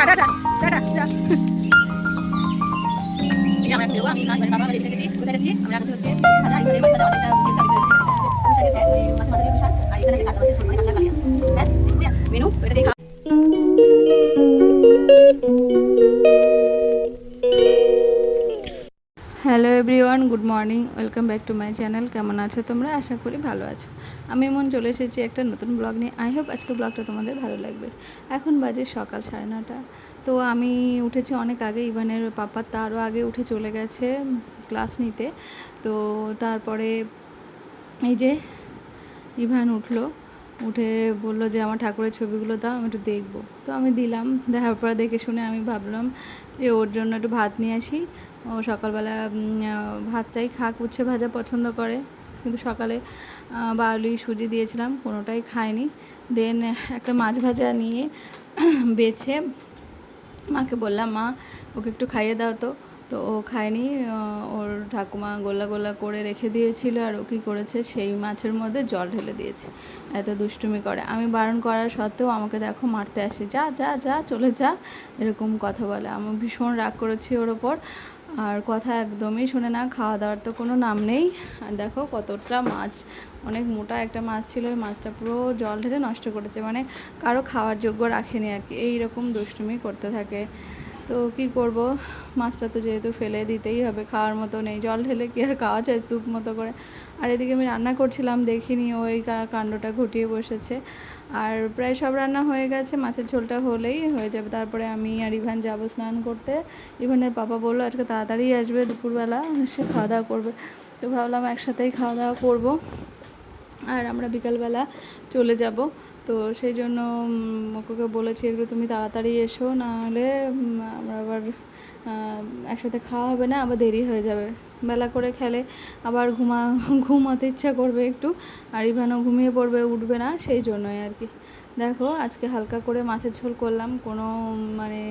Tata tata যা। এটা আমরা বেরোবো, আমি মা মানে বাবা রেডি গেছি, কোথায় যাচ্ছি আমরা কাছে হচ্ছে মাছ ভাজা, এখানে মাছ ভাজা অনেকটা তেল চাল করে রেখেছে, হচ্ছে পুঁইশাকের ঝাল, ওই মাছের মাথা দিয়ে পুঁইশাক, আর এখানে আছে কাতলা মাছের ঝোল মানে কাতলা কালিয়া। ব্যাস মেনু ওইটা দিয়ে। Hello everyone, good morning, welcome back to my channel. কেমন আছো তোমরা? আশা করি ভালো আছো। আমি মন চলে এসেছি একটা নতুন ব্লগ নিয়ে। আই হোপ আজকের ব্লগটা তোমাদের ভালো লাগবে। এখন বাজে সকাল 9:30। তো আমি উঠেছি অনেক আগে, ইভানের পাপা তারও আগে উঠে চলে গেছে ক্লাস নিতে। তো তারপরে এই যে ইভান উঠলো, উঠে বললো যে আমার ঠাকুরের ছবিগুলো দাও, আমি একটু দেখবো। তো আমি দিলাম, দেখার পর দেখে শুনে আমি ভাবলাম যে ওর জন্য একটু ভাত নিয়ে আসি। ও সকালবেলা ভাত চাই, খাক, উচ্ছে ভাজা পছন্দ করে, কিন্তু সকালে বাউলি সুজি দিয়েছিলাম, কোনোটাই খায়নি। দেন একটা মাছ ভাজা নিয়ে বেছে মাকে বললাম, মা ওকে একটু খাইয়ে দাও তো। তো ও খায়নি, ওর ঠাকুমা গোলা গোলা করে রেখে দিয়েছিল, আর ও কী করেছে, সেই মাছের মধ্যে জল ঢেলে দিয়েছে। এত দুষ্টুমি করে, আমি বারণ করার সত্ত্বেও আমাকে দেখো মারতে আসে, যা যা যা চলে যা, এরকম কথা বলে। আমি ভীষণ রাগ করেছি ওর ওপর, আর কথা একদমই শোনে না। খাওয়া দাওয়ার তো কোনো নাম নেই। আর দেখো কতটা মাছ, অনেক মোটা একটা মাছ ছিল, ওই মাছটা পুরো জল ঢেলে নষ্ট করেছে, মানে কারো খাওয়ার যোগ্য রাখেনি আর কি। এইরকম দুষ্টুমি করতে থাকে। তো কি করব, মাছটা তো যেহেতু ফেলে দিতেই হবে, খাওয়ার মতো নেই, জল ঢেলে কি আর খাওয়া যায় স্যুপ মতো করে। আর এদিকে আমি রান্না করছিলাম, দেখিনি ওই কাণ্ডটা ঘটিয়ে বসেছে। আর প্রায় সব রান্না হয়ে গেছে, মাছের ঝোলটা হলেই হয়ে যাবে। তারপরে আমি আর ইভান যাবো স্নান করতে। ইভানের পাপা বললো আজকে তাড়াতাড়ি আসবে, দুপুরবেলা এসে খাওয়া দাওয়া করবে। তো ভাবলাম একসাথেই খাওয়া দাওয়া করবো, আর আমরা বিকালবেলা চলে যাব। তো সেই জন্য ওকে বলেছি একটু তুমি তাড়াতাড়ি এসো, নাহলে আমরা আবার একসাথে খাওয়া হবে না, আবার দেরি হয়ে যাবে। বেলা করে খেলে আবার ঘুমাতে ইচ্ছা করবে একটু, আর ইভানও ঘুমিয়ে পড়বে, উঠবে না, সেই জন্যই আর কি। দেখো আজকে হালকা করে মাছের ঝোল করলাম, কোনো মানে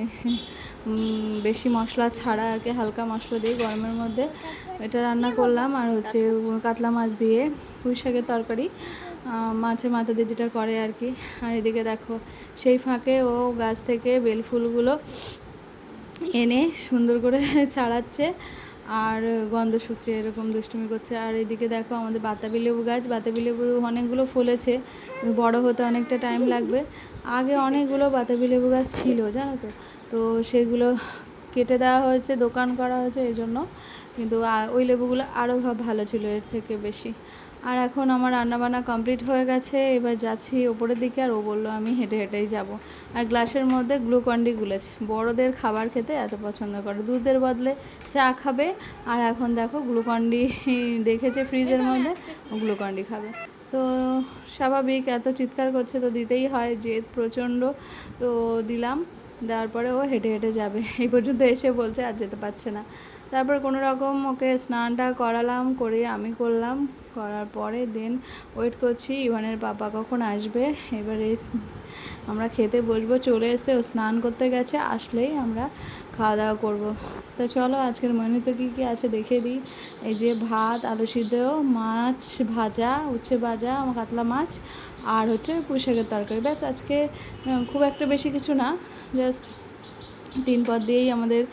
বেশি মশলা ছাড়া আর কি, হালকা মশলা দিয়ে গরমের মধ্যে এটা রান্না করলাম। আর হচ্ছে কাতলা মাছ দিয়ে পুঁই শাকের তরকারি, মাছের মাথা দিয়ে যেটা করে আর কি। আর এদিকে দেখো সেই ফাঁকে ও গাছ থেকে বেলফুলগুলো এনে সুন্দর করে ছাড়াচ্ছে, আর গন্ধ শুকছে, এরকম দুষ্টুমি করছে। আর এদিকে দেখো আমাদের বাতাবি লেবু গাছ, বাতাবি লেবু অনেকগুলো ফলেছে, বড় হতে অনেকটা টাইম লাগবে। আগে অনেকগুলো বাতাবি লেবু গাছ ছিল জানো তো, তো সেগুলো কেটে দেওয়া হয়েছে, দোকান করা হয়েছে এই জন্য। কিন্তু ওই লেবুগুলো আরও ভালো ছিল এর থেকে বেশি। আর এখন আমার রান্নাবান্না কমপ্লিট হয়ে গেছে, এবার যাচ্ছি ওপরের দিকে। আর ও বললো আমি হেঁটে হেঁটেই যাব। আর গ্লাসের মধ্যে গ্লুকন্ডি গুলেছে, বড়দের খাবার খেতে এত পছন্দ করে, দুধের বদলে চা খাবে। আর এখন দেখো গ্লুকন্ডি দেখেছে ফ্রিজের মধ্যে, গ্লুকন্ডি খাবে। তো স্বাভাবিক, এত চিৎকার করছে তো দিতেই হয়, জেদ প্রচণ্ড। তো দিলাম, দেওয়ার পরে ও হেঁটে হেঁটে যাবে। এই পর্যন্ত এসে বলছে আর যেতে পারছে না। তারপর কোনো রকম ওকে স্নানটা করালাম, করে আমি করলাম, করার পরে দেন ওয়েট করছি ইভানের পাপা কখন আসবে। এবারে আমরা খেতে বসবো, চলে এসে ও স্নান করতে গেছে, আসলেই আমরা খাওয়া দাওয়া করবো। তো চলো আজকের মেনুতে কী কী আছে দেখে দিই। এই যে ভাত, আলু সিদ্ধ, মাছ ভাজা, উচ্ছে ভাজা, কাতলা মাছ, আর হচ্ছে পুঁই শাকের তরকারি। ব্যাস আজকে খুব একটা বেশি কিছু না, জাস্ট 3 পদ দিয়েই আমাদের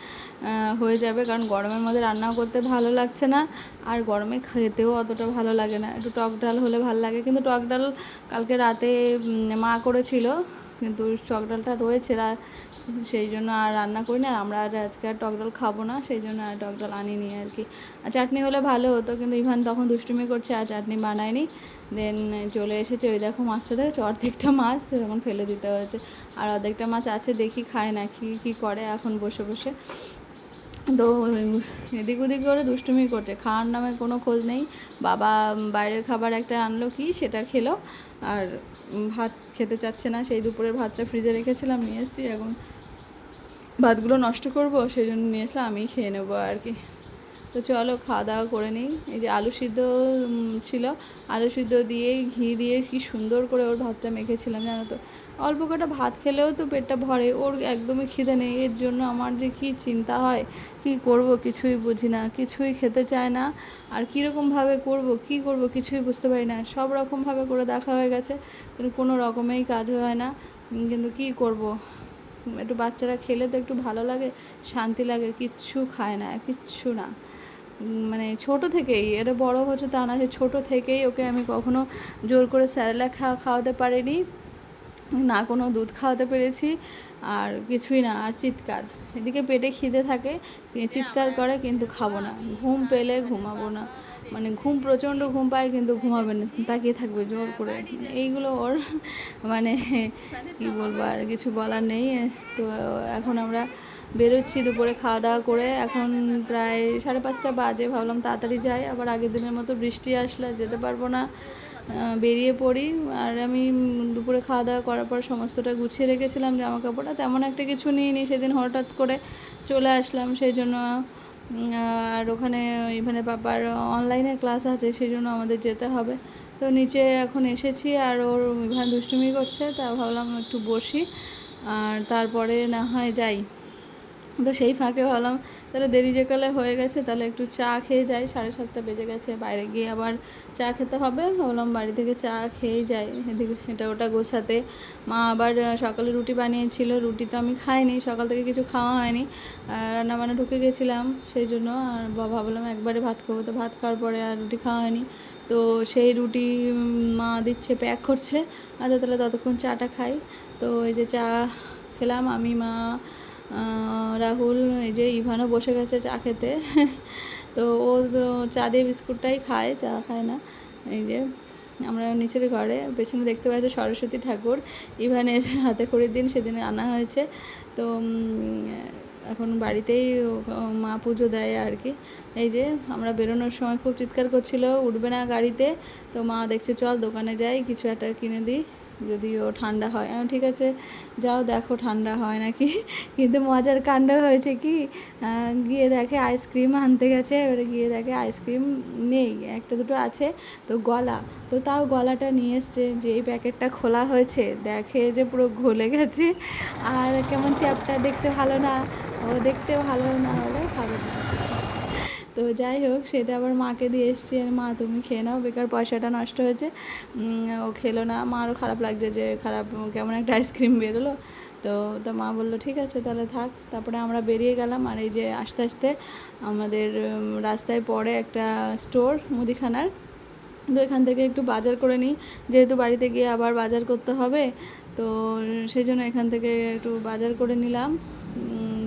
হয়ে যাবে, কারণ গরমের মধ্যে রান্নাও করতে ভালো লাগছে না, আর গরমে খেতেও অতটা ভালো লাগে না। একটু টক ডাল হলে ভালো লাগে, কিন্তু টক ডাল কালকে রাতে মা করেছিল, কিন্তু টক ডালটা রয়েছে, সেই জন্য আর রান্না করি না। আমরা আর আজকে আর টক ডাল খাবো না, সেই জন্য আর টক ডাল আনিনি আর কি। আর চাটনি হলে ভালো হতো, কিন্তু ইভান তখন দুষ্টুমি করছে আর চাটনি বানায়নি। দেন চলে এসেছে, ওই দেখো মাছটা দেখো, অর্ধেকটা মাছ তখন ফেলে দিতে হয়েছে, আর অর্ধেকটা মাছ আছে, দেখি খায় না কি করে এখন বসে বসে। তো এদিক ওদিক করে দুষ্টুমি করছে, খাওয়ার নামে কোনো খোঁজ নেই। বাবা বাইরের খাবার একটা আনলো, কি সেটা খেলো, আর ভাত খেতে চাচ্ছে না। সেই দুপুরের ভাতটা ফ্রিজে রেখেছিলাম, নিয়ে এসেছি, এখন ভাতগুলো নষ্ট করব, সেই জন্য নিয়ে আসলাম, আমি খেয়ে নেবো আর কি। তো চলো খাওয়া দাওয়া করে নিই। এই যে আলু সিদ্ধ ছিল, আলু সিদ্ধ দিয়ে ঘি দিয়ে কি সুন্দর করে ওর ভাতটা মেখেছিলাম জানো তো। অল্প কটা ভাত খেলেও তো পেটটা ভরে, ওর একদমই খিদে নেই। এর জন্য আমার যে কী চিন্তা হয়, কি করব কিছুই বুঝি না, কিছুই খেতে চায় না। আর কীরকমভাবে কী করব কিছুই বুঝতে পারি না। সব রকমভাবে করে দেখা হয়ে গেছে, কিন্তু কোনো রকমেই কাজ হয় না। কিন্তু কী করব, একটু বাচ্চারা খেলে তো একটু ভালো লাগে, শান্তি লাগে। কিচ্ছু খায় না, কিচ্ছু না। মানে ছোট থেকেই, এটা বড় হচ্ছে তা না, সে ছোটো থেকেই ওকে আমি কখনো জোর করে স্যারেলাক খাওয়াতে পারিনি, না কোনো দুধ খাওয়াতে পেরেছি, আর কিছুই না। আর চিৎকার, এদিকে পেটে খিদে থাকে, চিৎকার করে কিন্তু খাবো না, ঘুম পেলে ঘুমাবো না, মানে ঘুম প্রচণ্ড ঘুম পায় কিন্তু ঘুমাবে না, তাকিয়ে থাকবে জোর করে। এইগুলো ওর মানে কি বলবো, আর কিছু বলার নেই। তো এখন আমরা বেরোচ্ছি দুপুরে খাওয়া দাওয়া করে, এখন প্রায় 5:30 বাজে। ভাবলাম তাড়াতাড়ি যাই, আবার আগের দিনের মতো বৃষ্টি আসলে যেতে পারবো না, বেরিয়ে পড়ি। আর আমি দুপুরে খাওয়া দাওয়া করার পর সমস্তটা গুছিয়ে রেখেছিলাম, জামা কাপড়টা তেমন একটা কিছু নিইনি, সেদিন হঠাৎ করে চলে আসলাম সেই জন্য। আর ওখানে ইভানের পাপার অনলাইনে ক্লাস আছে, সেই জন্য আমাদের যেতে হবে। তো নিচে এখন এসেছি, আর ওর ইভান দুষ্টুমি করছে, তা ভাবলাম একটু বসি আর তারপরে না হয় যাই। তো সেই ফাঁকে ভাবলাম তাহলে দেরি যেকালে হয়ে গেছে, তাহলে একটু চা খেয়ে যাই, 7:30 বেজে গেছে, বাইরে গিয়ে আবার চা খেতে হবে। ভাবলাম বাড়ি থেকে চা খেয়ে যাই, এদিকে এটা ওটা গোছাতে। মা আবার সকালে রুটি বানিয়েছিল, রুটি তো আমি খাইনি, সকাল থেকে কিছু খাওয়া হয়নি, রান্না বান্না ঢুকে গেছিলাম সেই জন্য। আর ভাবলাম একবারে ভাত খাবো, তো ভাত খাওয়ার পরে আর রুটি খাওয়া হয়নি। তো সেই রুটি মা দিচ্ছে, প্যাক করছে। আচ্ছা তাহলে ততক্ষণ চাটা খাই। তো এই যে চা খেলাম আমি, মা, রাহুল, এই যে ইভানও বসে গেছে চা খেতে। তো ও তো চা দিয়ে বিস্কুটটাই খায়, চা খায় না। এই যে আমরা নিচের ঘরে পেছনে দেখতে পাচ্ছি সরস্বতী ঠাকুর, ইভানের হাতে খড়ির দিন, সেদিন আনা হয়েছে। তো এখন বাড়িতেই মা পুজো দেয় আর কি। এই যে আমরা বেরোনোর সময় খুব চিৎকার করছিল, উঠবে না গাড়িতে। তো মা দেখছে চল দোকানে যাই, কিছু একটা কিনে দিই, যদিও ঠান্ডা হয়। ঠিক আছে যাও, দেখো ঠান্ডা হয় নাকি। কিন্তু মজার কাণ্ড হয়েছে কি, গিয়ে দেখে আইসক্রিম আনতে গেছে, এবারে গিয়ে দেখে আইসক্রিম নেই, একটা দুটো আছে। তো গলা, তো তাও গলাটা নিয়ে এসছে, যেই প্যাকেটটা খোলা হয়েছে দেখে যে পুরো গলে গেছে, আর কেমন চ্যাপটা, দেখতে ভালো না, ও দেখতে ভালো না হলে খাবে না। তো যাই হোক, সেটা আবার মাকে দিয়ে এসেছি, মা তুমি খেয়ে নাও, বেকার পয়সাটা নষ্ট হয়েছে। ও খেলো না, মারও খারাপ লাগছে যে খারাপ কেমন একটা আইসক্রিম বেরোলো। তো মা বললো ঠিক আছে তাহলে থাক। তারপরে আমরা বেরিয়ে গেলাম, আর এই যে আস্তে আস্তে আমাদের রাস্তায় পড়ে একটা স্টোর মুদিখানার। তো এখান থেকে একটু বাজার করে নিই, যেহেতু বাড়িতে গিয়ে আবার বাজার করতে হবে, তো সেই জন্য এখান থেকে একটু বাজার করে নিলাম।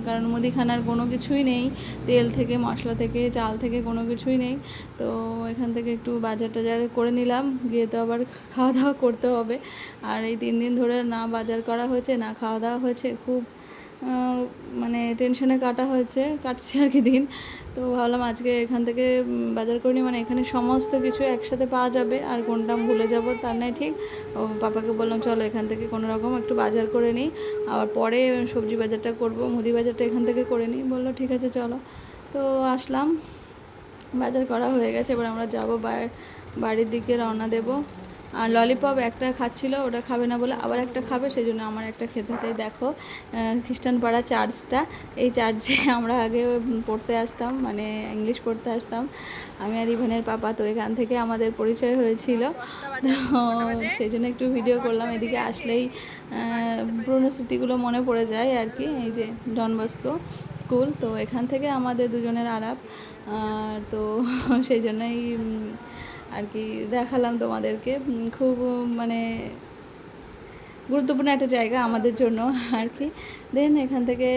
কারণ মুদিখানার কোনো কিছুই নেই, তেল থেকে মশলা থেকে চাল থেকে কোনো কিছুই নেই। তো এখান থেকে একটু বাজার টাজার করে নিলাম, গিয়ে তো আবার খাওয়া দাওয়া করতে হবে। আর এই 3 দিন ধরে না বাজার করা হয়েছে, না খাওয়া দাওয়া হয়েছে, খুব মানে টেনশনে কাটছে আর কি দিন। তো ভাবলাম আজকে এখান থেকে বাজার করে নিই, মানে এখানে সমস্ত কিছু একসাথে পাওয়া যাবে, আর কোনটা ভুলে যাব তার নাই ঠিক। ও পাপাকে বললাম চলো এখান থেকে কোনো রকম একটু বাজার করে নিই, আবার পরে সবজি বাজারটা করব, মুদি বাজারটা এখান থেকে করে নিই। বললো ঠিক আছে চলো। তো আসলাম, বাজার করা হয়ে গেছে, এবার আমরা যাবো বাড়ির দিকে রওনা দেবো। আর ললিপপ একটা খাচ্ছিল, ওটা খাবে না বলে আবার একটা খাবে, সেই জন্য আমার একটা খেতে চাই। দেখো খ্রিস্টান পাড়া চার্চটা, এই চার্চে আমরা আগে পড়তে আসতাম, মানে ইংলিশ পড়তে আসতাম আমি আর ইভানের পাপা। তো এখান থেকে আমাদের পরিচয় হয়েছিল, তো সেই জন্য একটু ভিডিও করলাম। এদিকে আসলেই পুরনো স্মৃতিগুলো মনে পড়ে যায় আর কি। এই যে ডন বস্কো স্কুল, তো এখান থেকে আমাদের দুজনের আলাপ, তো সেই জন্যই আর কি দেখালাম তোমাদেরকে। খুব মানে গুরুত্বপূর্ণ একটা জায়গা আমাদের জন্য আর কি। দেন এখান থেকে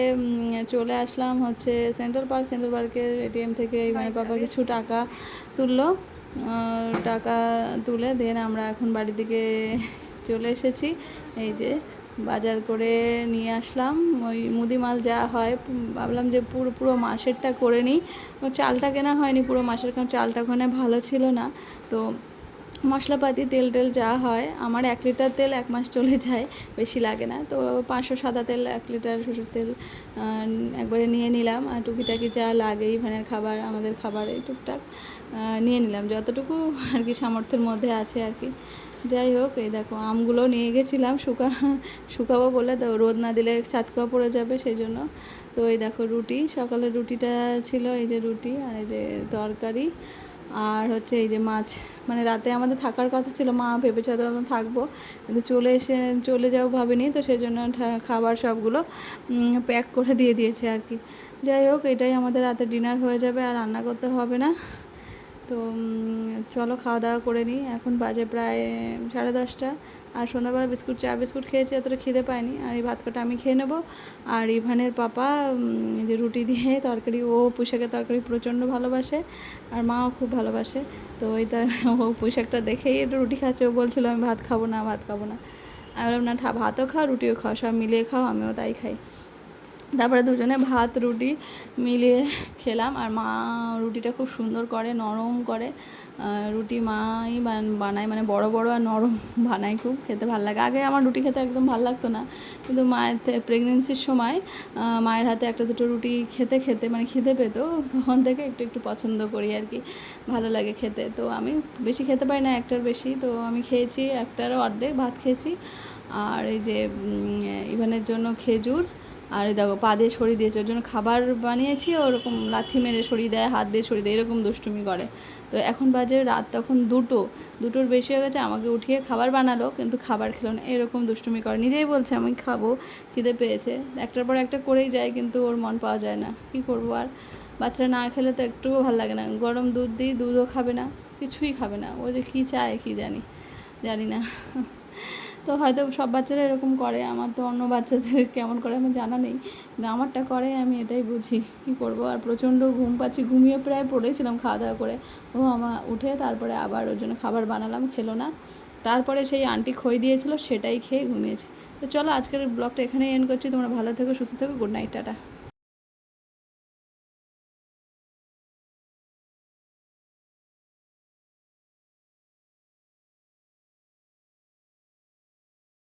চলে আসলাম হচ্ছে সেন্ট্রাল পার্কের এটিএম থেকে মানে পাপা কিছু টাকা তুললো, টাকা তুলে দেন আমরা এখন বাড়ির দিকে চলে এসেছি। এই যে বাজার করে নিয়ে আসলাম, ওই মুদি মাল যা হয়, ভাবলাম যে পুরো মাসেরটা করে নিই। চালটা কেনা হয়নি পুরো মাসের, কারণ চালটা ওখানে ভালো ছিল না। তো মশলাপাতি তেল যা হয়, আমার 1 লিটার তেল 1 মাস চলে যায়, বেশি লাগে না। তো 500 সাদা তেল, 1 লিটার সরষের তেল একবারে নিয়ে নিলাম। আর টুকিটাকি যা লাগে ইভানের খাবার, আমাদের খাবারে টুকটাক নিয়ে নিলাম, যতটুকু আর কি সামর্থ্যের মধ্যে আছে আর কি। যাই হোক, এই দেখো আমগুলো নিয়ে গেছিলাম শুকাবো বলে, তো রোদ না দিলে চাতকা পড়ে যাবে সেই জন্য। তো এই দেখো রুটি, সকালের রুটিটা ছিল, এই যে রুটি, আর এই যে তরকারি, আর হচ্ছে এই যে মাছ, মানে রাতে আমাদের থাকার কথা ছিল, মা ভেবেছে হয়তো আমরা থাকবো, কিন্তু চলে যাবো ভাবিনি, তো সেই জন্য খাবার সবগুলো প্যাক করে দিয়ে দিয়েছে আর কি। যাই হোক, এটাই আমাদের রাতে ডিনার হয়ে যাবে, আর রান্না করতে হবে না। তো চলো খাওয়া দাওয়া করে নিই। এখন বাজে প্রায় 10:30, আর সন্ধ্যাবেলা চা বিস্কুট খেয়েছি, এতটা খিদে পায়নি। আর এই ভাত কটা আমি খেয়ে নেবো। আর ইভানের পাপা যে রুটি দিয়ে তরকারি, ও পুঁইশাকের তরকারি প্রচণ্ড ভালোবাসে, আর মাও খুব ভালোবাসে। তো ওইটা ও পুঁইশাকটা দেখেই একটু রুটি খাচ্ছে, ও বলছিল আমি ভাত খাবো না। আমি বললাম না, ভাতও খাও রুটিও খাও, সব মিলিয়ে খাও, আমিও তাই খাই। তারপরে দুজনে ভাত রুটি মিলিয়ে খেলাম। আর মা রুটিটা খুব সুন্দর করে, নরম করে রুটি মাই বানায়, মানে বড় বড় আর নরম বানায়, খুব খেতে ভালো লাগে। আগে আমার রুটি খেতে একদম ভালো লাগতো না, কিন্তু মায়ের প্রেগনেন্সির সময় মায়ের হাতে একটা দুটো রুটি খেতে খেতে মানে খিদে পেতো, তখন থেকে একটু একটু পছন্দ করি আর কি, ভালো লাগে খেতে। তো আমি বেশি খেতে পারি না, একটার বেশি, তো আমি খেয়েছি একটারও অর্ধেক ভাত খেয়েছি। আর এই যে ইভানের জন্য খেজুর, আর দেখো পা দিয়ে সরিয়ে দিয়েছে, ওর জন্য খাবার বানিয়েছি, ওরকম লাথি মেরে সরিয়ে দেয়, হাত দিয়ে সরিয়ে দেয়, এরকম দুষ্টুমি করে। তো এখন বাজে রাত তখন দুটোর বেশি হয়ে গেছে, আমাকে উঠিয়ে খাবার বানালো, কিন্তু খাবার খেলো না, এরকম দুষ্টুমি করে। নিজেই বলছে আমি খাবো, খিদে পেয়েছে, একটার পর একটা করেই যায়, কিন্তু ওর মন পাওয়া যায় না, কী করবো আর। বাচ্চারা না খেলে তো একটুও ভালো লাগে না। গরম দুধ দিই, দুধও খাবে না, কিছুই খাবে না, ও যে কী চায় কী জানি না। তো হয়তো সব বাচ্চারা এরকম করে, আমার তো অন্য বাচ্চাদের কেমন করে আমার জানা নেই, কিন্তু আমারটা করে, আমি এটাই বুঝি, কী করবো। আর প্রচণ্ড ঘুম পাচ্ছি, ঘুমিয়ে প্রায় পড়েছিলাম খাওয়া দাওয়া করে। ও আমার উঠে তারপরে আবার ওর জন্য খাবার বানালাম, খেলো না। তারপরে সেই আন্টি খই দিয়েছিল, সেটাই খেয়ে ঘুমিয়েছে। তো চলো আজকের ব্লগটা এখানেই এন্ড করছি। তোমরা ভালো থেকো, সুস্থ থেকো, গুড নাইট, টাটা।